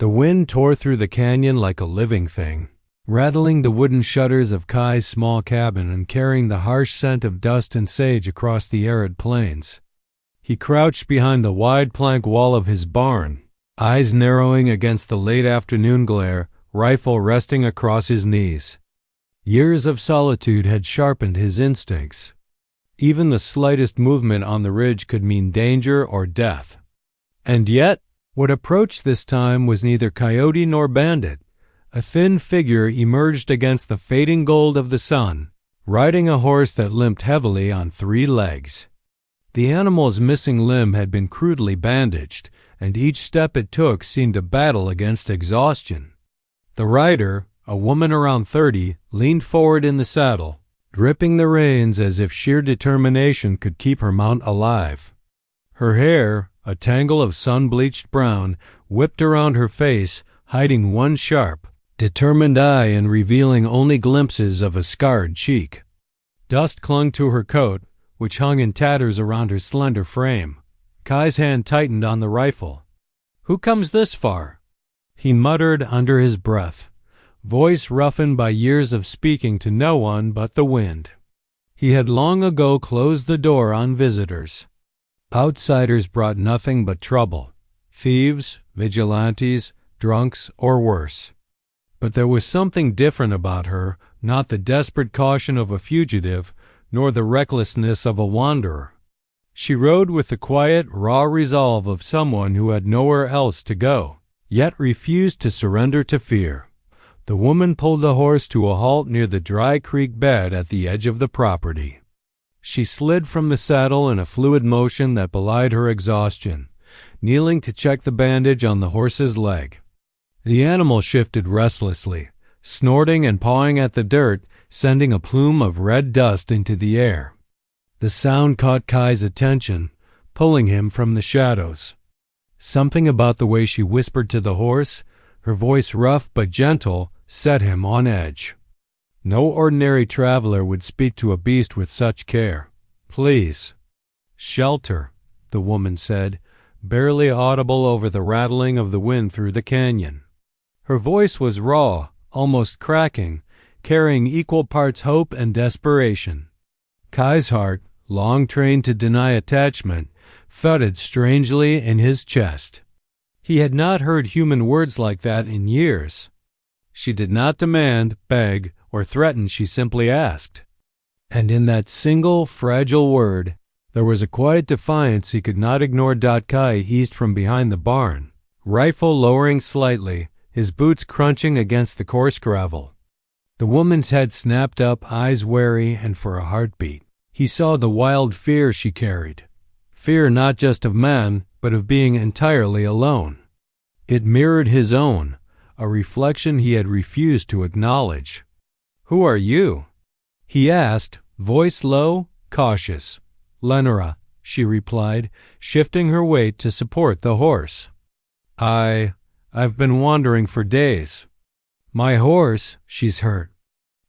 The wind tore through the canyon like a living thing, rattling the wooden shutters of Kai's small cabin and carrying the harsh scent of dust and sage across the arid plains. He crouched behind the wide plank wall of his barn, eyes narrowing against the late afternoon glare, rifle resting across his knees. Years of solitude had sharpened his instincts. Even the slightest movement on the ridge could mean danger or death. And yet, what approached this time was neither coyote nor bandit. A thin figure emerged against the fading gold of the sun, riding a horse that limped heavily on 3 legs. The animal's missing limb had been crudely bandaged, and each step it took seemed a battle against exhaustion. The rider, a woman around 30, leaned forward in the saddle, gripping the reins as if sheer determination could keep her mount alive. Her hair, a tangle of sun-bleached brown, whipped around her face, hiding one sharp, determined eye and revealing only glimpses of a scarred cheek. Dust clung to her coat, which hung in tatters around her slender frame. Kai's hand tightened on the rifle. "Who comes this far?" he muttered under his breath, voice roughened by years of speaking to no one but the wind. He had long ago closed the door on visitors. Outsiders brought nothing but trouble, thieves, vigilantes, drunks, or worse. But there was something different about her, not the desperate caution of a fugitive, nor the recklessness of a wanderer. She rode with the quiet, raw resolve of someone who had nowhere else to go, yet refused to surrender to fear. The woman pulled the horse to a halt near the dry creek bed at the edge of the property. She slid from the saddle in a fluid motion that belied her exhaustion, kneeling to check the bandage on the horse's leg. The animal shifted restlessly, snorting and pawing at the dirt, sending a plume of red dust into the air. The sound caught Kai's attention, pulling him from the shadows. Something about the way she whispered to the horse, her voice rough but gentle, set him on edge. No ordinary traveler would speak to a beast with such care. "Please." "Shelter," the woman said, barely audible over the rattling of the wind through the canyon. Her voice was raw, almost cracking, carrying equal parts hope and desperation. Kai's heart, long trained to deny attachment, thudded strangely in his chest. He had not heard human words like that in years. She did not demand, beg, or threaten, she simply asked. And in that single, fragile word, there was a quiet defiance he could not ignore. Kai eased from behind the barn, rifle lowering slightly, his boots crunching against the coarse gravel. The woman's head snapped up, eyes wary, and for a heartbeat. He saw the wild fear she carried. Fear not just of man, but of being entirely alone. It mirrored his own, a reflection he had refused to acknowledge. "Who are you?" he asked, voice low, cautious. "Lenora," she replied, shifting her weight to support the horse. I've been wandering for days. My horse, she's hurt.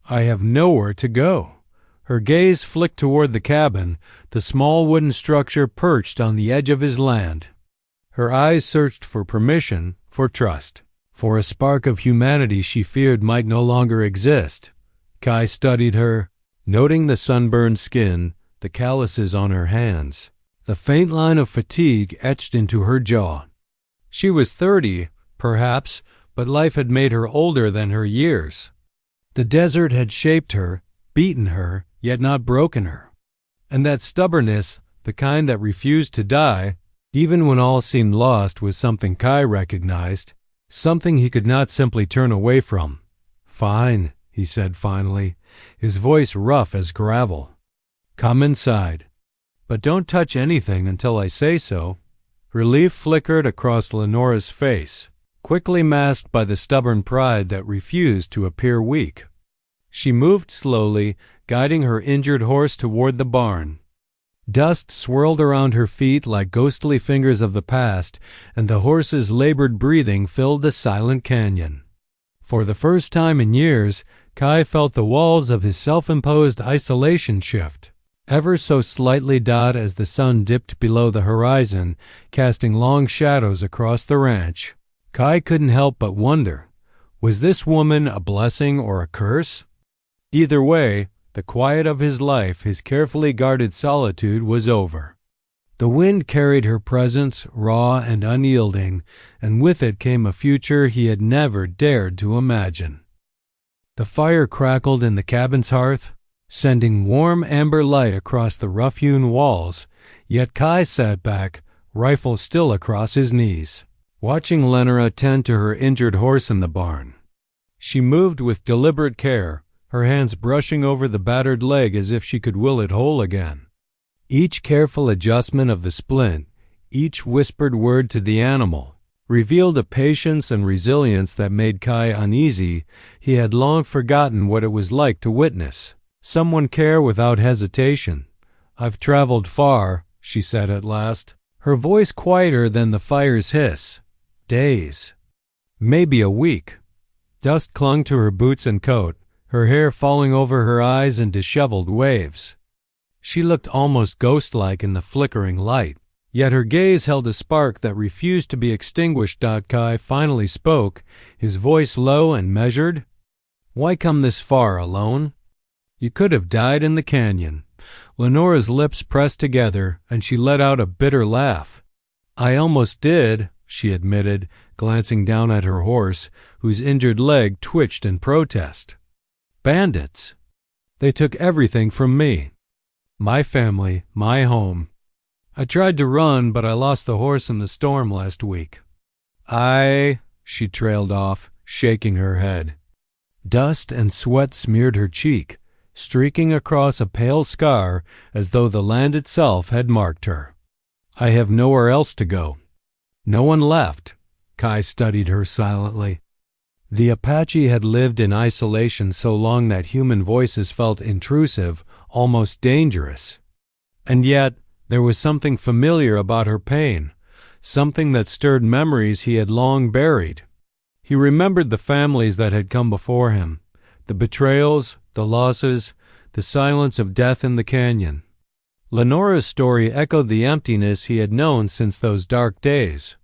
I have nowhere to go." Her gaze flicked toward the cabin, the small wooden structure perched on the edge of his land. Her eyes searched for permission, for trust, for a spark of humanity she feared might no longer exist. Kai studied her, noting the sunburned skin, the calluses on her hands, the faint line of fatigue etched into her jaw. She was 30, perhaps, but life had made her older than her years. The desert had shaped her, beaten her, yet not broken her. And that stubbornness, the kind that refused to die, even when all seemed lost, was something Kai recognized, something he could not simply turn away from. "Fine," he said finally, his voice rough as gravel. "Come inside. But don't touch anything until I say so." Relief flickered across Lenora's face, quickly masked by the stubborn pride that refused to appear weak. She moved slowly, guiding her injured horse toward the barn. Dust swirled around her feet like ghostly fingers of the past, and the horse's labored breathing filled the silent canyon. For the first time in years, Kai felt the walls of his self-imposed isolation shift, ever so slightly dot as the sun dipped below the horizon, casting long shadows across the ranch. Kai couldn't help but wonder, was this woman a blessing or a curse? Either way, the quiet of his life, his carefully guarded solitude, was over. The wind carried her presence, raw and unyielding, and with it came a future he had never dared to imagine. The fire crackled in the cabin's hearth, sending warm amber light across the rough-hewn walls, yet Kai sat back, rifle still across his knees, watching Lenora tend to her injured horse in the barn. She moved with deliberate care, her hands brushing over the battered leg as if she could will it whole again. Each careful adjustment of the splint, each whispered word to the animal, revealed a patience and resilience that made Kai uneasy. He had long forgotten what it was like to witness someone care without hesitation. "I've traveled far," she said at last, her voice quieter than the fire's hiss. "Days. Maybe a week." Dust clung to her boots and coat, her hair falling over her eyes in disheveled waves. She looked almost ghost-like in the flickering light, yet her gaze held a spark that refused to be extinguished. Kai finally spoke, his voice low and measured. "Why come this far alone? You could have died in the canyon." Lenora's lips pressed together, and she let out a bitter laugh. "I almost did," she admitted, glancing down at her horse, whose injured leg twitched in protest. "Bandits. They took everything from me. My family, my home. I tried to run, but I lost the horse in the storm last week." She trailed off, shaking her head. Dust and sweat smeared her cheek, streaking across a pale scar as though the land itself had marked her. "I have nowhere else to go. No one left." Kai studied her silently. The Apache had lived in isolation so long that human voices felt intrusive, almost dangerous. And yet, there was something familiar about her pain, something that stirred memories he had long buried. He remembered the families that had come before him, the betrayals, the losses, the silence of death in the canyon. Lenora's story echoed the emptiness he had known since those dark days.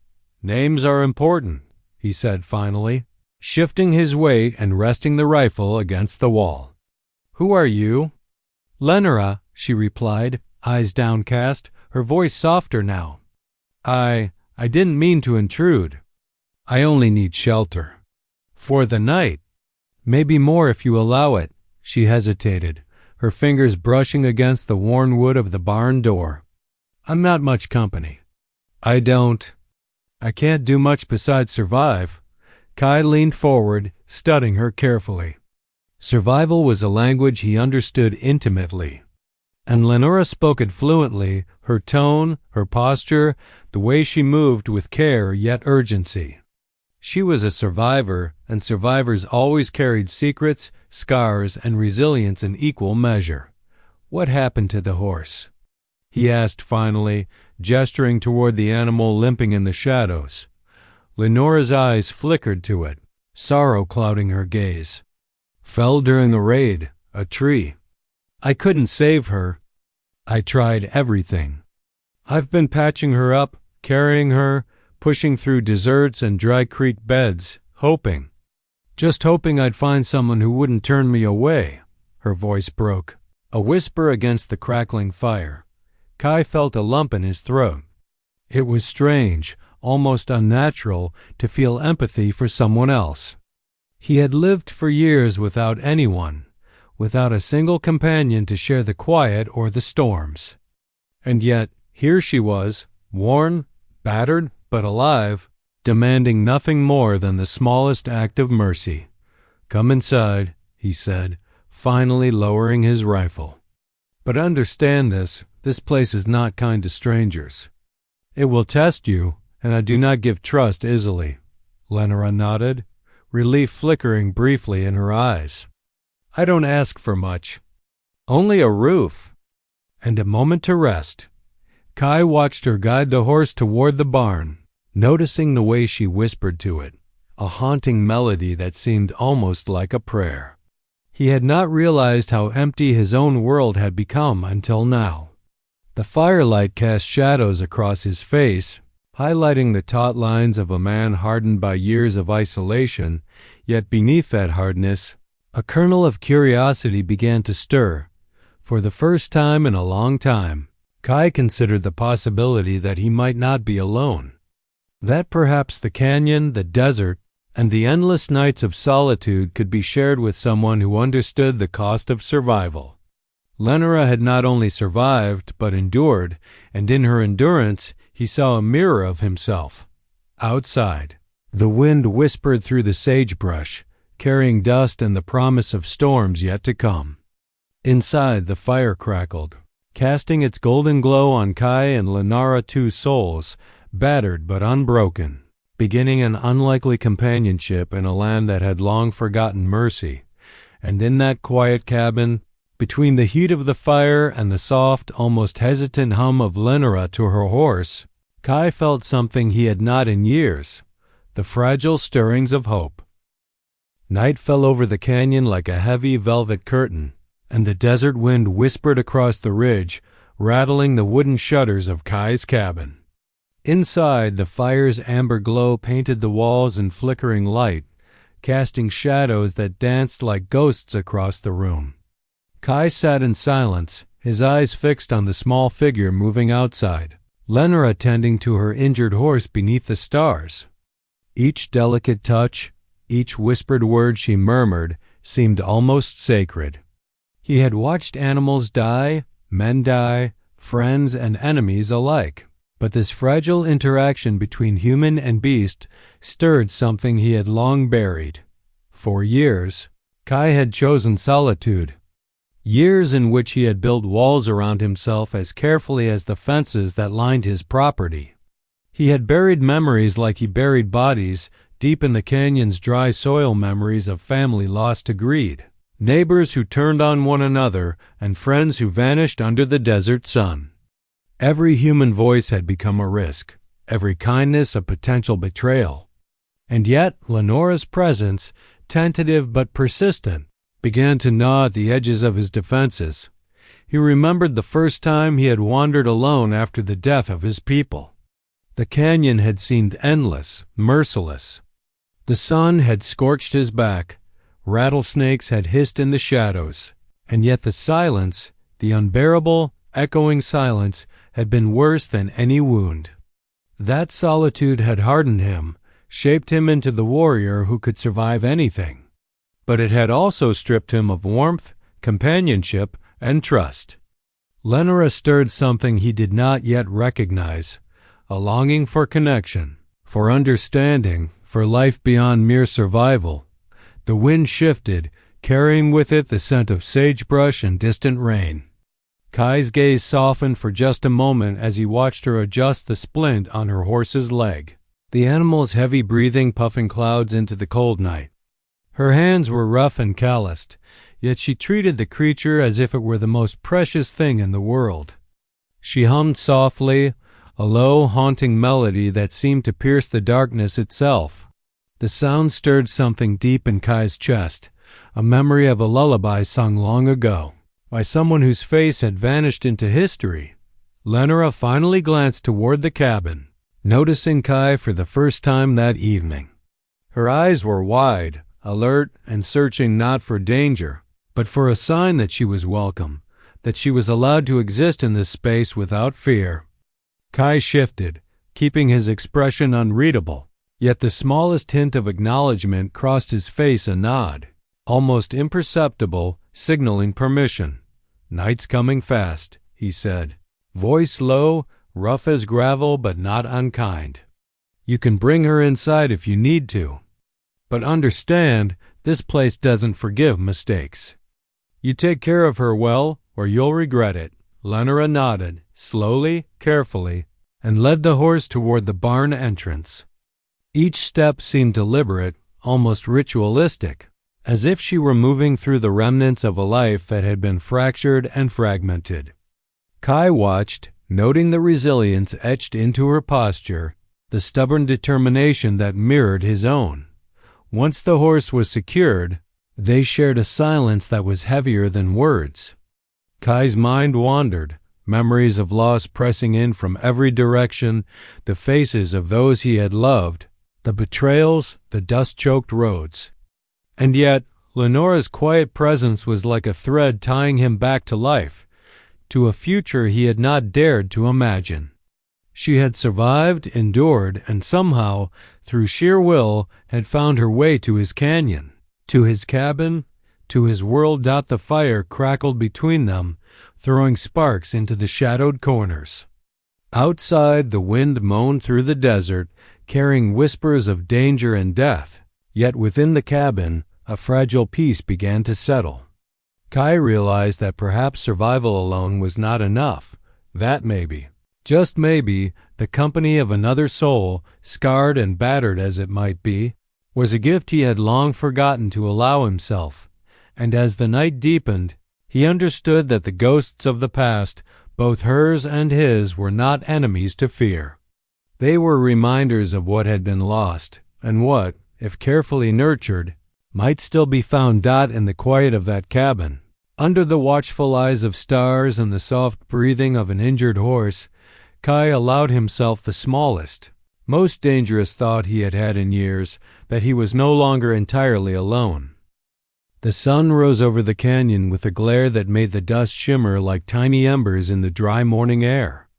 "Names are important," he said finally, shifting his weight and resting the rifle against the wall. "Who are you?" "Lenora," she replied, eyes downcast, her voice softer now. I didn't mean to intrude. I only need shelter. For the night. Maybe more if you allow it." She hesitated, her fingers brushing against the worn wood of the barn door. "I'm not much company. I can't do much besides survive." Kai leaned forward, studying her carefully. Survival was a language he understood intimately, and Lenora spoke it fluently, her tone, her posture, the way she moved with care yet urgency. She was a survivor, and survivors always carried secrets, scars, and resilience in equal measure. "What happened to the horse?" he asked finally, gesturing toward the animal limping in the shadows. Lenora's eyes flickered to it, sorrow clouding her gaze. "Fell during a raid, a tree. I couldn't save her. I tried everything. I've been patching her up, carrying her, pushing through deserts and dry creek beds, just hoping I'd find someone who wouldn't turn me away." Her voice broke, a whisper against the crackling fire. Kai felt a lump in his throat. It was strange, almost unnatural, to feel empathy for someone else. He had lived for years without anyone, without a single companion to share the quiet or the storms. And yet, here she was, worn, battered, but alive, demanding nothing more than the smallest act of mercy. "Come inside," he said, finally lowering his rifle. "But understand this place is not kind to strangers. It will test you, and I do not give trust easily." Lenora nodded, relief flickering briefly in her eyes. "I don't ask for much. Only a roof and a moment to rest." Kai watched her guide the horse toward the barn, noticing the way she whispered to it, a haunting melody that seemed almost like a prayer. He had not realized how empty his own world had become until now. The firelight cast shadows across his face, highlighting the taut lines of a man hardened by years of isolation, yet beneath that hardness, a kernel of curiosity began to stir. For the first time in a long time, Kai considered the possibility that he might not be alone. That perhaps the canyon, the desert, and the endless nights of solitude could be shared with someone who understood the cost of survival. Lenora had not only survived, but endured, and in her endurance he saw a mirror of himself. Outside, the wind whispered through the sagebrush, carrying dust and the promise of storms yet to come. Inside, the fire crackled, casting its golden glow on Kai and Lenora, two souls, battered but unbroken, beginning an unlikely companionship in a land that had long forgotten mercy. And in that quiet cabin, between the heat of the fire and the soft, almost hesitant hum of Lenora to her horse, Kai felt something he had not in years, the fragile stirrings of hope. Night fell over the canyon like a heavy velvet curtain, and the desert wind whispered across the ridge, rattling the wooden shutters of Kai's cabin. Inside, the fire's amber glow painted the walls in flickering light, casting shadows that danced like ghosts across the room. Kai sat in silence, his eyes fixed on the small figure moving outside, Lenora tending to her injured horse beneath the stars. Each delicate touch, each whispered word she murmured, seemed almost sacred. He had watched animals die, men die, friends and enemies alike. But this fragile interaction between human and beast stirred something he had long buried. For years, Kai had chosen solitude. Years in which he had built walls around himself as carefully as the fences that lined his property. He had buried memories like he buried bodies, deep in the canyon's dry soil, memories of family lost to greed, neighbors who turned on one another, and friends who vanished under the desert sun. Every human voice had become a risk, every kindness a potential betrayal. And yet Lenora's presence, tentative but persistent, began to gnaw at the edges of his defenses. He remembered the first time he had wandered alone after the death of his people. The canyon had seemed endless, merciless. The sun had scorched his back, rattlesnakes had hissed in the shadows, and yet the silence, the unbearable, echoing silence, had been worse than any wound. That solitude had hardened him, shaped him into the warrior who could survive anything. But it had also stripped him of warmth, companionship, and trust. Lenora stirred something he did not yet recognize, a longing for connection, for understanding, for life beyond mere survival. The wind shifted, carrying with it the scent of sagebrush and distant rain. Kai's gaze softened for just a moment as he watched her adjust the splint on her horse's leg, the animal's heavy breathing puffing clouds into the cold night. Her hands were rough and calloused, yet she treated the creature as if it were the most precious thing in the world. She hummed softly, a low, haunting melody that seemed to pierce the darkness itself. The sound stirred something deep in Kai's chest, a memory of a lullaby sung long ago, by someone whose face had vanished into history. Lenora finally glanced toward the cabin, noticing Kai for the first time that evening. Her eyes were wide, alert and searching not for danger, but for a sign that she was welcome, that she was allowed to exist in this space without fear. Kai shifted, keeping his expression unreadable, yet the smallest hint of acknowledgement crossed his face, a nod, almost imperceptible, signaling permission. "Night's coming fast," he said, voice low, rough as gravel but not unkind. "You can bring her inside if you need to. But understand, this place doesn't forgive mistakes. You take care of her well, or you'll regret it." Lenora nodded, slowly, carefully, and led the horse toward the barn entrance. Each step seemed deliberate, almost ritualistic, as if she were moving through the remnants of a life that had been fractured and fragmented. Kai watched, noting the resilience etched into her posture, the stubborn determination that mirrored his own. Once the horse was secured, they shared a silence that was heavier than words. Kai's mind wandered, memories of loss pressing in from every direction, the faces of those he had loved, the betrayals, the dust-choked roads. And yet, Lenora's quiet presence was like a thread tying him back to life, to a future he had not dared to imagine. She had survived, endured, and somehow, through sheer will, had found her way to his canyon, to his cabin, to his world. The fire crackled between them, throwing sparks into the shadowed corners. Outside, the wind moaned through the desert, carrying whispers of danger and death. Yet within the cabin, a fragile peace began to settle. Kai realized that perhaps survival alone was not enough, that maybe, just maybe, the company of another soul, scarred and battered as it might be, was a gift he had long forgotten to allow himself. And as the night deepened, he understood that the ghosts of the past, both hers and his, were not enemies to fear. They were reminders of what had been lost, and what, if carefully nurtured, might still be found. In the quiet of that cabin, under the watchful eyes of stars and the soft breathing of an injured horse, Kai allowed himself the smallest, most dangerous thought he had had in years, that he was no longer entirely alone. The sun rose over the canyon with a glare that made the dust shimmer like tiny embers in the dry morning air.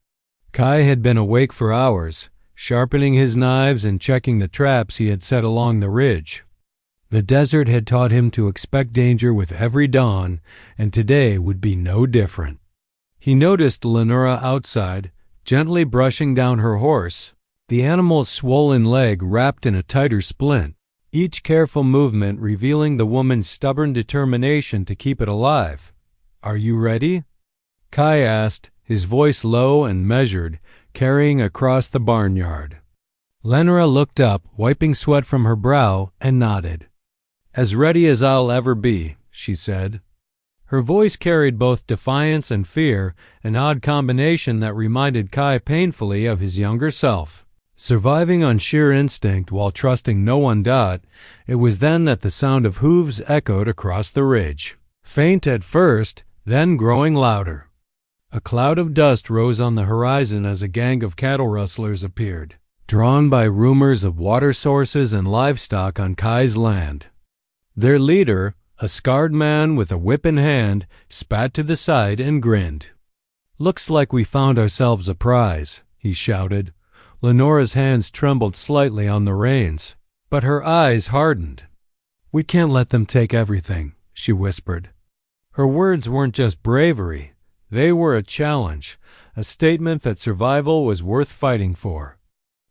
Kai had been awake for hours, sharpening his knives and checking the traps he had set along the ridge. The desert had taught him to expect danger with every dawn, and today would be no different. He noticed Lenora outside, gently brushing down her horse, the animal's swollen leg wrapped in a tighter splint, each careful movement revealing the woman's stubborn determination to keep it alive. "Are you ready?" Kai asked, his voice low and measured, carrying across the barnyard. Lenora looked up, wiping sweat from her brow, and nodded. "As ready as I'll ever be," she said. Her voice carried both defiance and fear, an odd combination that reminded Kai painfully of his younger self. Surviving on sheer instinct while trusting no one. It was then that the sound of hooves echoed across the ridge. Faint at first, then growing louder. A cloud of dust rose on the horizon as a gang of cattle rustlers appeared, drawn by rumors of water sources and livestock on Kai's land. Their leader, a scarred man with a whip in hand, spat to the side and grinned. "Looks like we found ourselves a prize," he shouted. Lenora's hands trembled slightly on the reins, but her eyes hardened. "We can't let them take everything," she whispered. Her words weren't just bravery. They were a challenge, a statement that survival was worth fighting for.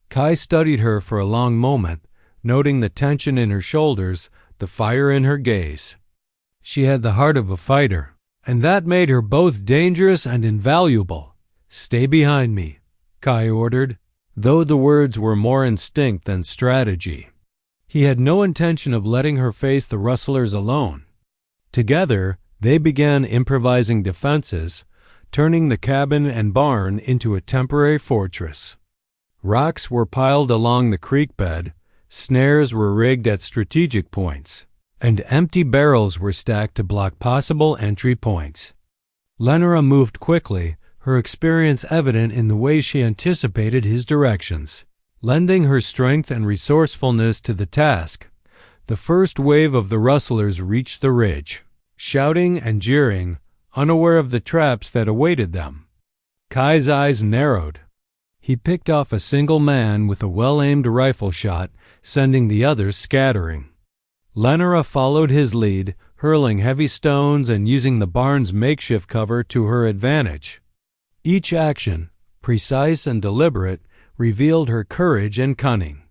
Kai studied her for a long moment, noting the tension in her shoulders, the fire in her gaze. She had the heart of a fighter, and that made her both dangerous and invaluable. "Stay behind me," Kai ordered, though the words were more instinct than strategy. He had no intention of letting her face the rustlers alone. Together, they began improvising defenses, turning the cabin and barn into a temporary fortress. Rocks were piled along the creek bed, snares were rigged at strategic points, and empty barrels were stacked to block possible entry points. Lenora moved quickly, her experience evident in the way she anticipated his directions, lending her strength and resourcefulness to the task. The first wave of the rustlers reached the ridge, shouting and jeering, unaware of the traps that awaited them. Kai's eyes narrowed. He picked off a single man with a well-aimed rifle shot, sending the others scattering. Lenora followed his lead, hurling heavy stones and using the barn's makeshift cover to her advantage. Each action, precise and deliberate, revealed her courage and cunning.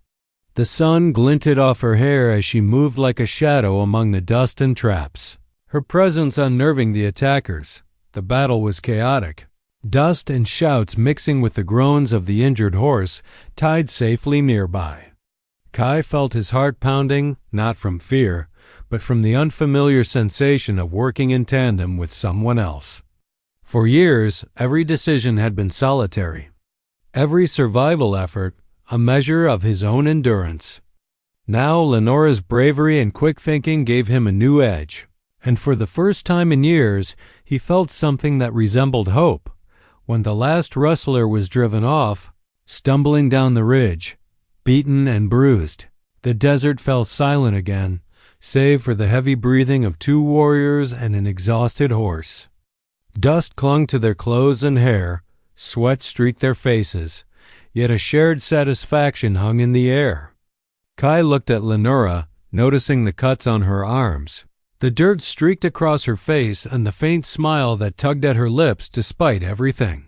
The sun glinted off her hair as she moved like a shadow among the dust and traps, her presence unnerving the attackers. The battle was chaotic. Dust and shouts mixing with the groans of the injured horse, tied safely nearby. Kai felt his heart pounding, not from fear, but from the unfamiliar sensation of working in tandem with someone else. For years, every decision had been solitary. Every survival effort, a measure of his own endurance. Now Lenora's bravery and quick thinking gave him a new edge, and for the first time in years, he felt something that resembled hope. When the last rustler was driven off, stumbling down the ridge, beaten and bruised, the desert fell silent again, save for the heavy breathing of two warriors and an exhausted horse. Dust clung to their clothes and hair, sweat streaked their faces, yet a shared satisfaction hung in the air. Kai looked at Lenora, noticing the cuts on her arms, the dirt streaked across her face, and the faint smile that tugged at her lips despite everything.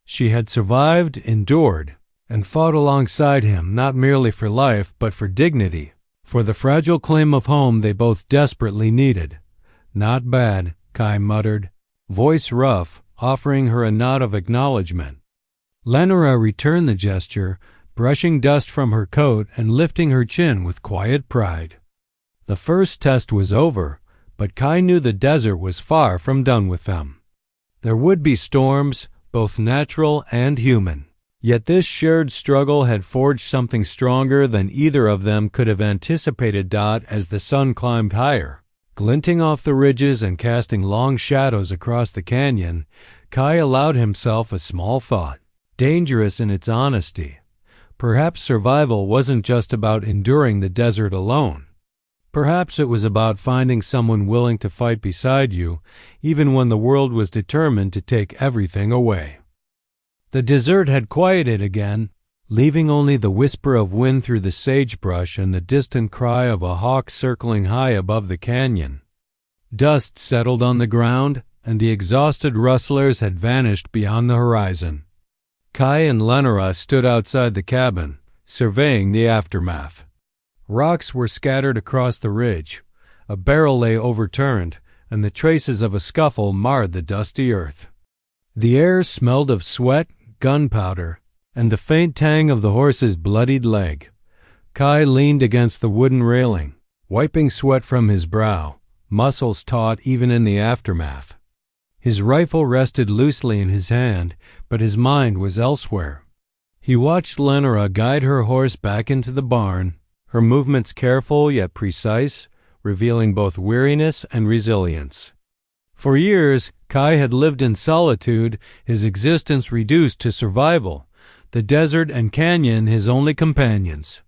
She had survived, endured, and fought alongside him not merely for life but for dignity, for the fragile claim of home they both desperately needed. "Not bad," Kai muttered, voice rough, offering her a nod of acknowledgement. Lenora returned the gesture, brushing dust from her coat and lifting her chin with quiet pride. The first test was over, but Kai knew the desert was far from done with them. There would be storms, both natural and human. Yet this shared struggle had forged something stronger than either of them could have anticipated. As the sun climbed higher, glinting off the ridges and casting long shadows across the canyon, Kai allowed himself a small thought, dangerous in its honesty. Perhaps survival wasn't just about enduring the desert alone. Perhaps it was about finding someone willing to fight beside you, even when the world was determined to take everything away. The desert had quieted again, leaving only the whisper of wind through the sagebrush and the distant cry of a hawk circling high above the canyon. Dust settled on the ground, and the exhausted rustlers had vanished beyond the horizon. Kai and Lenora stood outside the cabin, surveying the aftermath. Rocks were scattered across the ridge, a barrel lay overturned, and the traces of a scuffle marred the dusty earth. The air smelled of sweat, gunpowder, and the faint tang of the horse's bloodied leg. Kai leaned against the wooden railing, wiping sweat from his brow, muscles taut even in the aftermath. His rifle rested loosely in his hand, but his mind was elsewhere. He watched Lenora guide her horse back into the barn, her movements careful yet precise, revealing both weariness and resilience. For years, Kai had lived in solitude, his existence reduced to survival, the desert and canyon his only companions.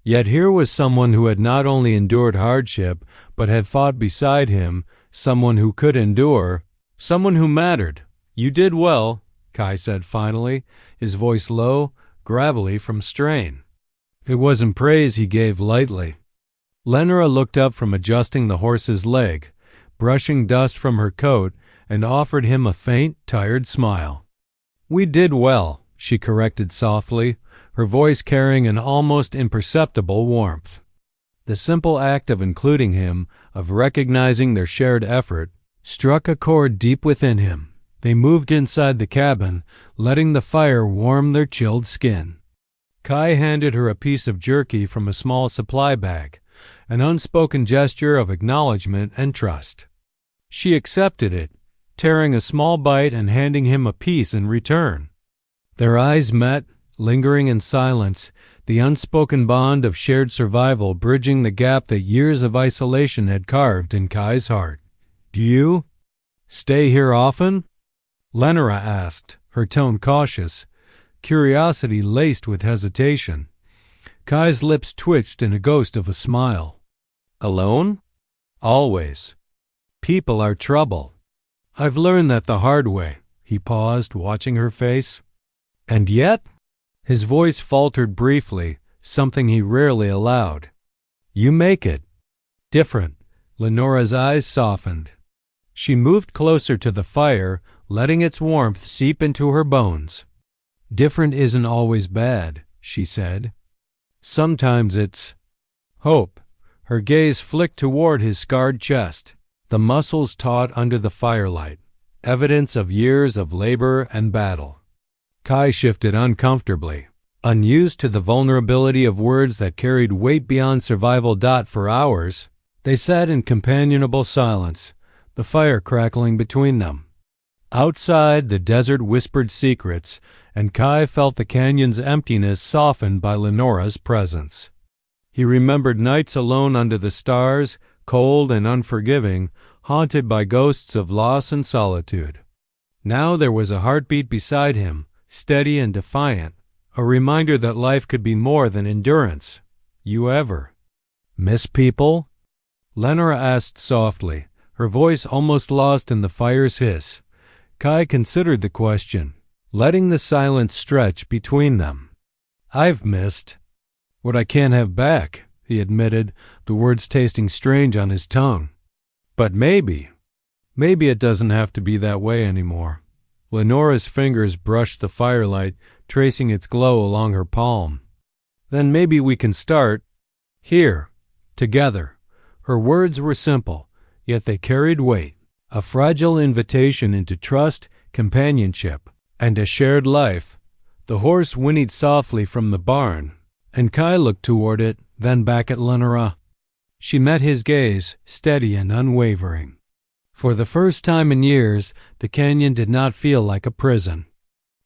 Yet here was someone who had not only endured hardship, but had fought beside him, someone who could endure, someone who mattered. "You did well," Kai said finally, his voice low, gravelly from strain. It wasn't praise he gave lightly. Lenora looked up from adjusting the horse's leg, brushing dust from her coat, and offered him a faint, tired smile. "We did well," she corrected softly, her voice carrying an almost imperceptible warmth. The simple act of including him, of recognizing their shared effort, struck a chord deep within him. They moved inside the cabin, letting the fire warm their chilled skin. Kai handed her a piece of jerky from a small supply bag, an unspoken gesture of acknowledgement and trust. She accepted it, tearing a small bite and handing him a piece in return. Their eyes met, lingering in silence, the unspoken bond of shared survival bridging the gap that years of isolation had carved in Kai's heart. "Do you stay here often?" Lenora asked, her tone cautious, curiosity laced with hesitation. Kai's lips twitched in a ghost of a smile. "Alone? Always. People are trouble. I've learned that the hard way." He paused, watching her face. "And yet?" His voice faltered briefly, something he rarely allowed. "You make it different." Lenora's eyes softened. She moved closer to the fire, letting its warmth seep into her bones. "Different isn't always bad," she said. "Sometimes it's hope." Her gaze flicked toward his scarred chest, the muscles taut under the firelight, evidence of years of labor and battle. Kai shifted uncomfortably, unused to the vulnerability of words that carried weight beyond survival. For hours, they sat in companionable silence, the fire crackling between them. Outside, the desert whispered secrets, and Kai felt the canyon's emptiness softened by Lenora's presence. He remembered nights alone under the stars, cold and unforgiving, haunted by ghosts of loss and solitude. Now there was a heartbeat beside him, steady and defiant, a reminder that life could be more than endurance. You ever miss people? Lenora asked softly, her voice almost lost in the fire's hiss. Kai considered the question, letting the silence stretch between them. I've missed what I can't have back, he admitted, the words tasting strange on his tongue. But maybe it doesn't have to be that way anymore. Lenora's fingers brushed the firelight, tracing its glow along her palm. Then maybe we can start here, together. Her words were simple, yet they carried weight, a fragile invitation into trust, companionship, and a shared life. The horse whinnied softly from the barn, and Kai looked toward it, then back at Lenora. She met his gaze, steady and unwavering. For the first time in years, the canyon did not feel like a prison.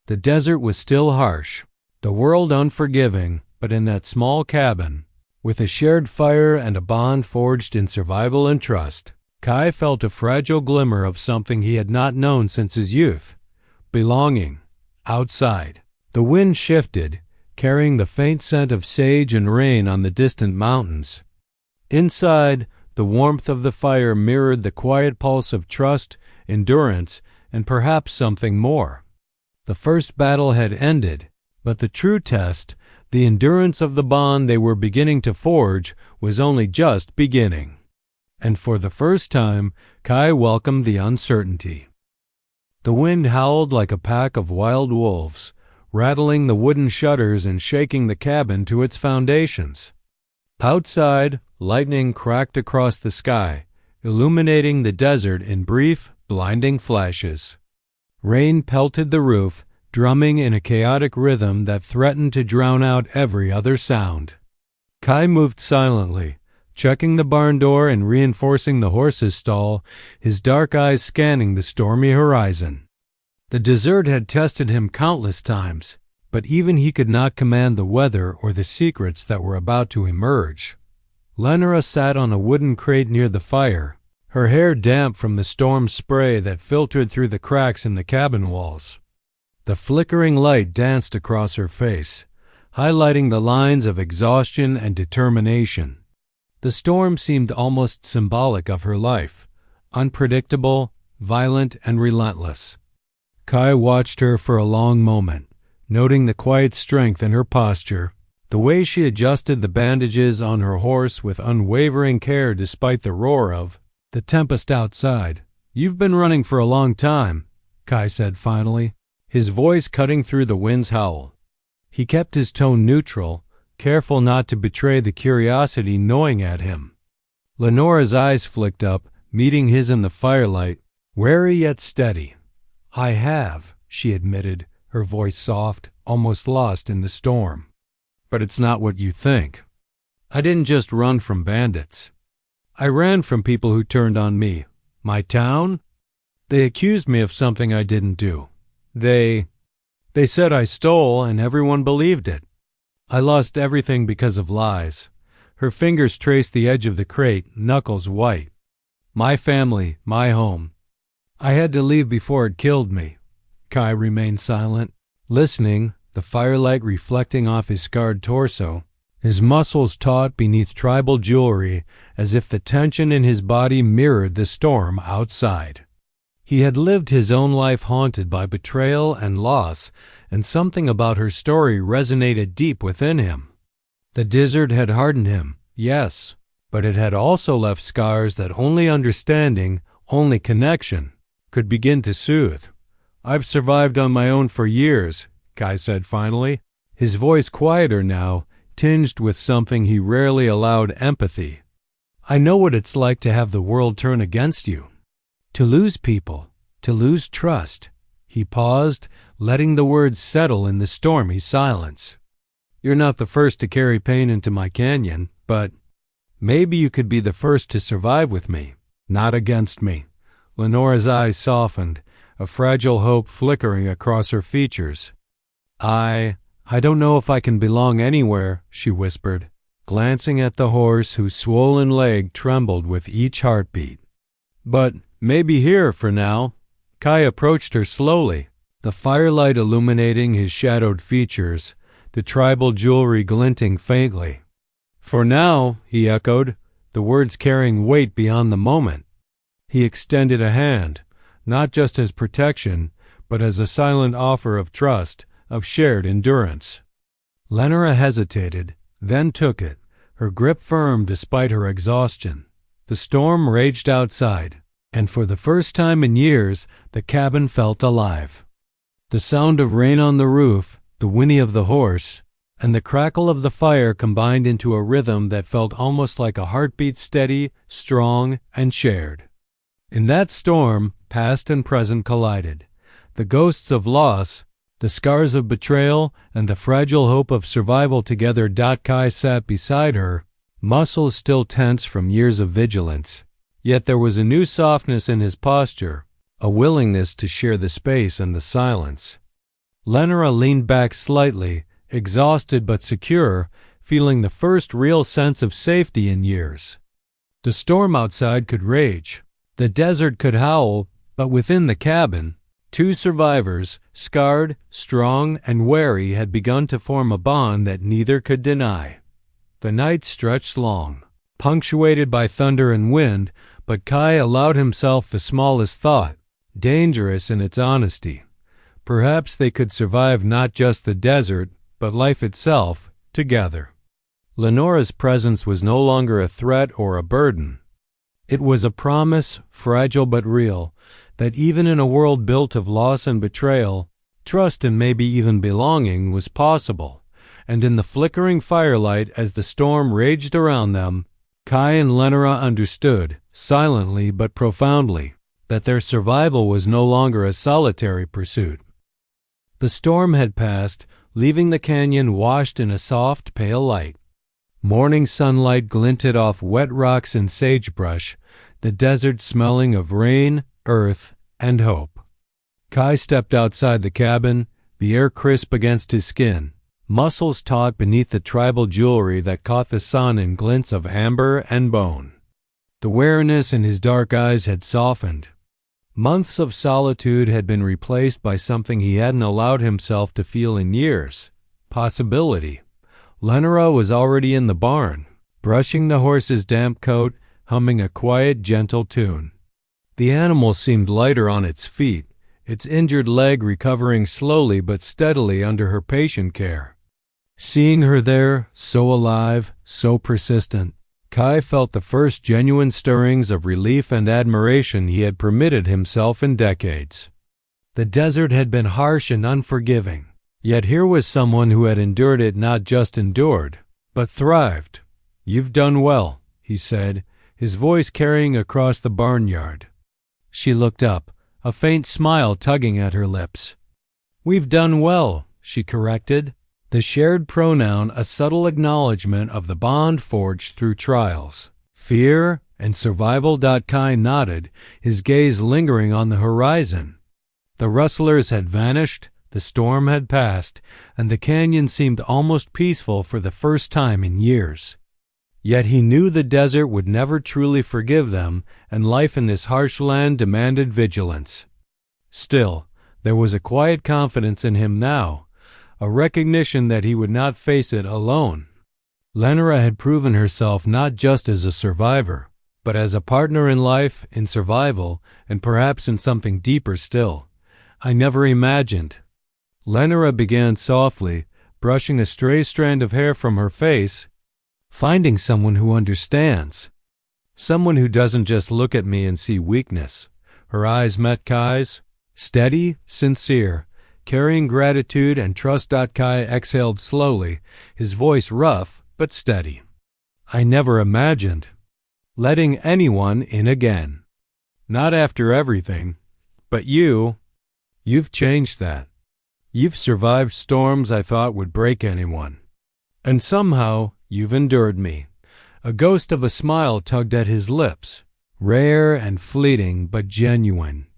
The desert was still harsh, the world unforgiving, but in that small cabin, with a shared fire and a bond forged in survival and trust, Kai felt a fragile glimmer of something he had not known since his youth. Belonging. Outside. The wind shifted, carrying the faint scent of sage and rain on the distant mountains. Inside, the warmth of the fire mirrored the quiet pulse of trust, endurance, and perhaps something more. The first battle had ended, but the true test, the endurance of the bond they were beginning to forge, was only just beginning. And for the first time, Kai welcomed the uncertainty. The wind howled like a pack of wild wolves, rattling the wooden shutters and shaking the cabin to its foundations. Outside, lightning cracked across the sky, illuminating the desert in brief, blinding flashes. Rain pelted the roof, drumming in a chaotic rhythm that threatened to drown out every other sound. Kai moved silently, checking the barn door and reinforcing the horse's stall, his dark eyes scanning the stormy horizon. The desert had tested him countless times, but even he could not command the weather or the secrets that were about to emerge. Lenora sat on a wooden crate near the fire, her hair damp from the storm spray that filtered through the cracks in the cabin walls. The flickering light danced across her face, highlighting the lines of exhaustion and determination. The storm seemed almost symbolic of her life, unpredictable, violent, and relentless. Kai watched her for a long moment, noting the quiet strength in her posture, the way she adjusted the bandages on her horse with unwavering care despite the roar of the tempest outside. "You've been running for a long time," Kai said finally, his voice cutting through the wind's howl. He kept his tone neutral, careful not to betray the curiosity gnawing at him. Lenora's eyes flicked up, meeting his in the firelight, wary yet steady. "I have," she admitted, her voice soft, almost lost in the storm. "But it's not what you think. I didn't just run from bandits. I ran from people who turned on me. My town? They accused me of something I didn't do. They said I stole, and everyone believed it. I lost everything because of lies." Her fingers traced the edge of the crate, knuckles white. "My family, my home. I had to leave before it killed me." Kai remained silent, listening, the firelight reflecting off his scarred torso, his muscles taut beneath tribal jewelry, as if the tension in his body mirrored the storm outside. He had lived his own life haunted by betrayal and loss, and something about her story resonated deep within him. The desert had hardened him, yes, but it had also left scars that only understanding, only connection, could begin to soothe. "I've survived on my own for years," Kai said finally, his voice quieter now, tinged with something he rarely allowed empathy. "I know what it's like to have the world turn against you. To lose people, to lose trust." He paused, letting the words settle in the stormy silence. "You're not the first to carry pain into my canyon, but maybe you could be the first to survive with me, not against me." Lenora's eyes softened, a fragile hope flickering across her features. I don't know if I can belong anywhere," she whispered, glancing at the horse whose swollen leg trembled with each heartbeat. "But maybe here for now." Kai approached her slowly, the firelight illuminating his shadowed features, the tribal jewelry glinting faintly. "For now," he echoed, the words carrying weight beyond the moment. He extended a hand, not just as protection, but as a silent offer of trust, of shared endurance. Lenora hesitated, then took it, her grip firm despite her exhaustion. The storm raged outside, and for the first time in years, the cabin felt alive. The sound of rain on the roof, the whinny of the horse, and the crackle of the fire combined into a rhythm that felt almost like a heartbeat, steady, strong, and shared. In that storm, past and present collided. The ghosts of loss, the scars of betrayal, and the fragile hope of survival together. Kai sat beside her, muscles still tense from years of vigilance. Yet there was a new softness in his posture, a willingness to share the space and the silence. Lenora leaned back slightly, exhausted but secure, feeling the first real sense of safety in years. The storm outside could rage. The desert could howl, but within the cabin, two survivors, scarred, strong, and wary, had begun to form a bond that neither could deny. The night stretched long, punctuated by thunder and wind, but Kai allowed himself the smallest thought, dangerous in its honesty. Perhaps they could survive not just the desert, but life itself, together. Lenora's presence was no longer a threat or a burden. It was a promise, fragile but real, that even in a world built of loss and betrayal, trust and maybe even belonging was possible. And in the flickering firelight as the storm raged around them, Kai and Lenora understood, silently but profoundly, that their survival was no longer a solitary pursuit. The storm had passed, leaving the canyon washed in a soft, pale light. Morning sunlight glinted off wet rocks and sagebrush, the desert smelling of rain, earth, and hope. Kai stepped outside the cabin, the air crisp against his skin, muscles taut beneath the tribal jewelry that caught the sun in glints of amber and bone. The wariness in his dark eyes had softened. Months of solitude had been replaced by something he hadn't allowed himself to feel in years: possibility. Lenora was already in the barn, brushing the horse's damp coat, humming a quiet, gentle tune. The animal seemed lighter on its feet, its injured leg recovering slowly but steadily under her patient care. Seeing her there, so alive, so persistent, Kai felt the first genuine stirrings of relief and admiration he had permitted himself in decades. The desert had been harsh and unforgiving, yet here was someone who had endured it, not just endured, but thrived. "You've done well," he said, his voice carrying across the barnyard. She looked up, a faint smile tugging at her lips. "We've done well," she corrected, the shared pronoun a subtle acknowledgement of the bond forged through trials, fear, and survival. Kai nodded, his gaze lingering on the horizon. The rustlers had vanished, the storm had passed, and the canyon seemed almost peaceful for the first time in years. Yet he knew the desert would never truly forgive them, and life in this harsh land demanded vigilance. Still, there was a quiet confidence in him now, a recognition that he would not face it alone. Lenora had proven herself not just as a survivor, but as a partner in life, in survival, and perhaps in something deeper still. "I never imagined." Lenora began softly, brushing a stray strand of hair from her face. "Finding someone who understands. Someone who doesn't just look at me and see weakness." Her eyes met Kai's, steady, sincere, carrying gratitude and trust. Kai exhaled slowly, his voice rough but steady. "I never imagined letting anyone in again. Not after everything. But you've changed that. You've survived storms I thought would break anyone. And somehow you've endured me." A ghost of a smile tugged at his lips, rare and fleeting but genuine.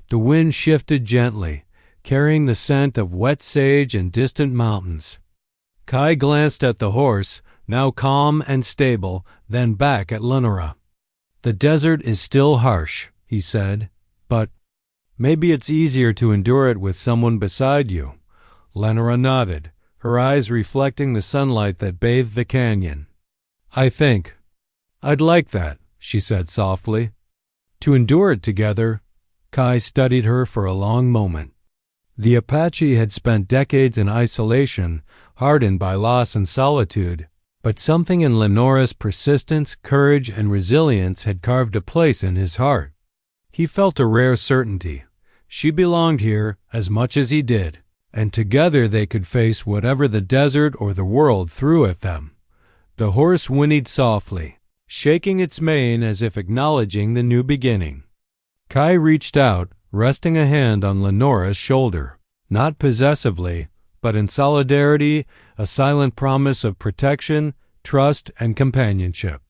The wind shifted gently, carrying the scent of wet sage and distant mountains. Kai glanced at the horse, now calm and stable, then back at Lenora. "The desert is still harsh," he said, "but Maybe it's easier to endure it with someone beside you. Lenora nodded, her eyes reflecting the sunlight that bathed the canyon. I think I'd like that, she said softly. To endure it together. Kai studied her for a long moment. The Apache had spent decades in isolation, hardened by loss and solitude, but something in Lenora's persistence, courage, and resilience had carved a place in his heart. He felt a rare certainty. She belonged here as much as he did, and together they could face whatever the desert or the world threw at them. The horse whinnied softly, shaking its mane as if acknowledging the new beginning. Kai reached out, resting a hand on Lenora's shoulder, not possessively, but in solidarity, a silent promise of protection, trust, and companionship.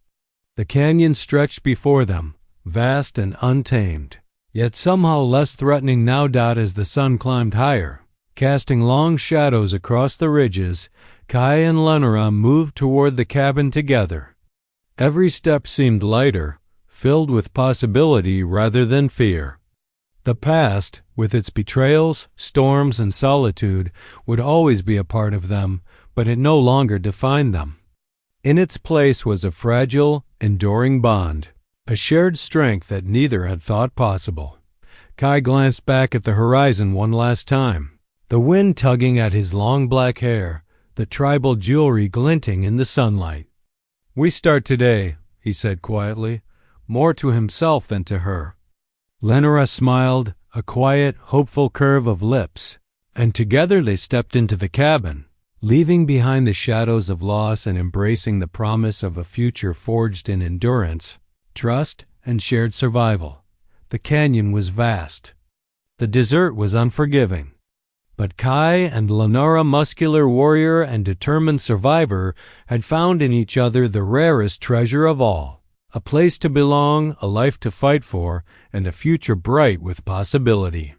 The canyon stretched before them, vast and untamed, yet somehow less threatening now as the sun climbed higher. Casting long shadows across the ridges, Kai and Lenora moved toward the cabin together. Every step seemed lighter, filled with possibility rather than fear. The past, with its betrayals, storms, and solitude, would always be a part of them, but it no longer defined them. In its place was a fragile, enduring bond, a shared strength that neither had thought possible. Kai glanced back at the horizon one last time, the wind tugging at his long black hair, the tribal jewelry glinting in the sunlight. We start today, he said quietly, more to himself than to her. Lenora smiled, a quiet, hopeful curve of lips, and together they stepped into the cabin, leaving behind the shadows of loss and embracing the promise of a future forged in endurance, trust, and shared survival. The canyon was vast. The desert was unforgiving. But Kai and Lenora, muscular warrior and determined survivor, had found in each other the rarest treasure of all. A place to belong, a life to fight for, and a future bright with possibility.